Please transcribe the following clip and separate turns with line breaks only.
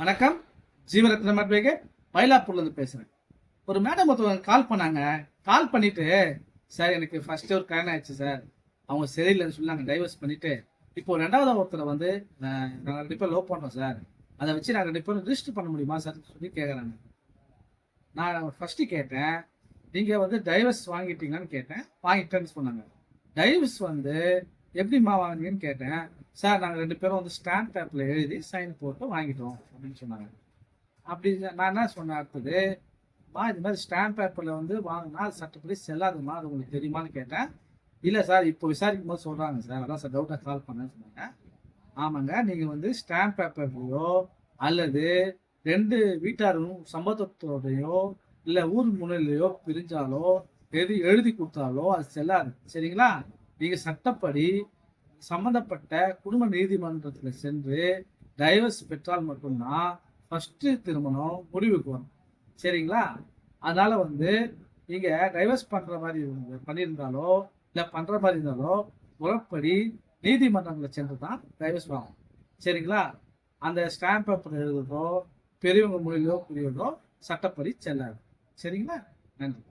வணக்கம். ஜீவரத்னம் அட்வொகேட் மயிலாப்பூர்லேருந்து பேசுகிறேன். ஒரு மேடம் ஒருத்தவங்க கால் பண்ணாங்க. கால் பண்ணிவிட்டு, சார் எனக்கு ஃபஸ்ட்டு ஒரு கல்யாணம் ஆயிடுச்சு சார், அவங்க சரியில்லைன்னு சொல்லி நாங்கள் டைவர்ஸ் பண்ணிவிட்டு இப்போ ரெண்டாவது ஒருத்தரை வந்து நாங்கள் 2 பேரும் லவ் பண்ணுறோம் சார், அதை வச்சு நாங்கள் 2 பேரும் ரிஜிஸ்டர் பண்ண முடியுமா சார் சொல்லி கேட்குறாங்க. நான் ஃபஸ்ட்டு கேட்டேன், நீங்கள் வந்து டைவர்ஸ் வாங்கிட்டீங்கன்னு கேட்டேன். வாங்கிட்டேன்னு சொன்னாங்க. டைவர்ஸ் வந்து எப்படிம்மா வாங்கினீங்கன்னு கேட்டேன். சார் நாங்கள் 2 பேரும் வந்து ஸ்டாம்ப் பேப்பரில் எழுதி சைன் போட்டு வாங்கிட்டோம் அப்படின்னு சொன்னாங்க. அப்படி நான் என்ன சொன்னேன், அடுத்தது இது மாதிரி ஸ்டாம்ப் பேப்பரில் வந்து வாங்கினா அது சட்டப்படி செல்லாதுமா, அது உங்களுக்கு தெரியுமான்னு கேட்டேன். இல்லை சார் இப்போ விசாரிக்கும் போது சொல்கிறாங்க சார், அதான் சார் டவுட்டாக கால் பண்ணேன்னு சொன்னாங்க. ஆமாங்க, நீங்கள் வந்து ஸ்டாம்ப் பேப்பர்லையோ அல்லது 2 வீட்டாரும் சம்மதத்தோடையோ இல்லை ஊர் முன்னிலையோ பிரிஞ்சாலோ எது எழுதி கொடுத்தாலோ அது செல்லாது. சரிங்களா? நீங்கள் சட்டப்படி சம்பந்தப்பட்ட குடும்ப நீதிமன்றத்தில் சென்று டைவர்ஸ் பெற்றால் மட்டும்தான் ஃபஸ்ட்டு திருமணம் முடிவுக்கு வரும். சரிங்களா? அதனால் வந்து நீங்கள் டைவர்ஸ் பண்ணுற மாதிரி பண்ணியிருந்தாலோ இல்லை பண்ணுற மாதிரி இருந்தாலோ முறைப்படி நீதிமன்றங்களை சென்று தான் டைவர்ஸ் வாங்கும். சரிங்களா? அந்த ஸ்டாம்ப் பேப்பர் எழுதுறதோ பெரியவங்க மொழியிலோ புரியுறதோ சட்டப்படி செல்லாது. சரிங்களா? நன்றி.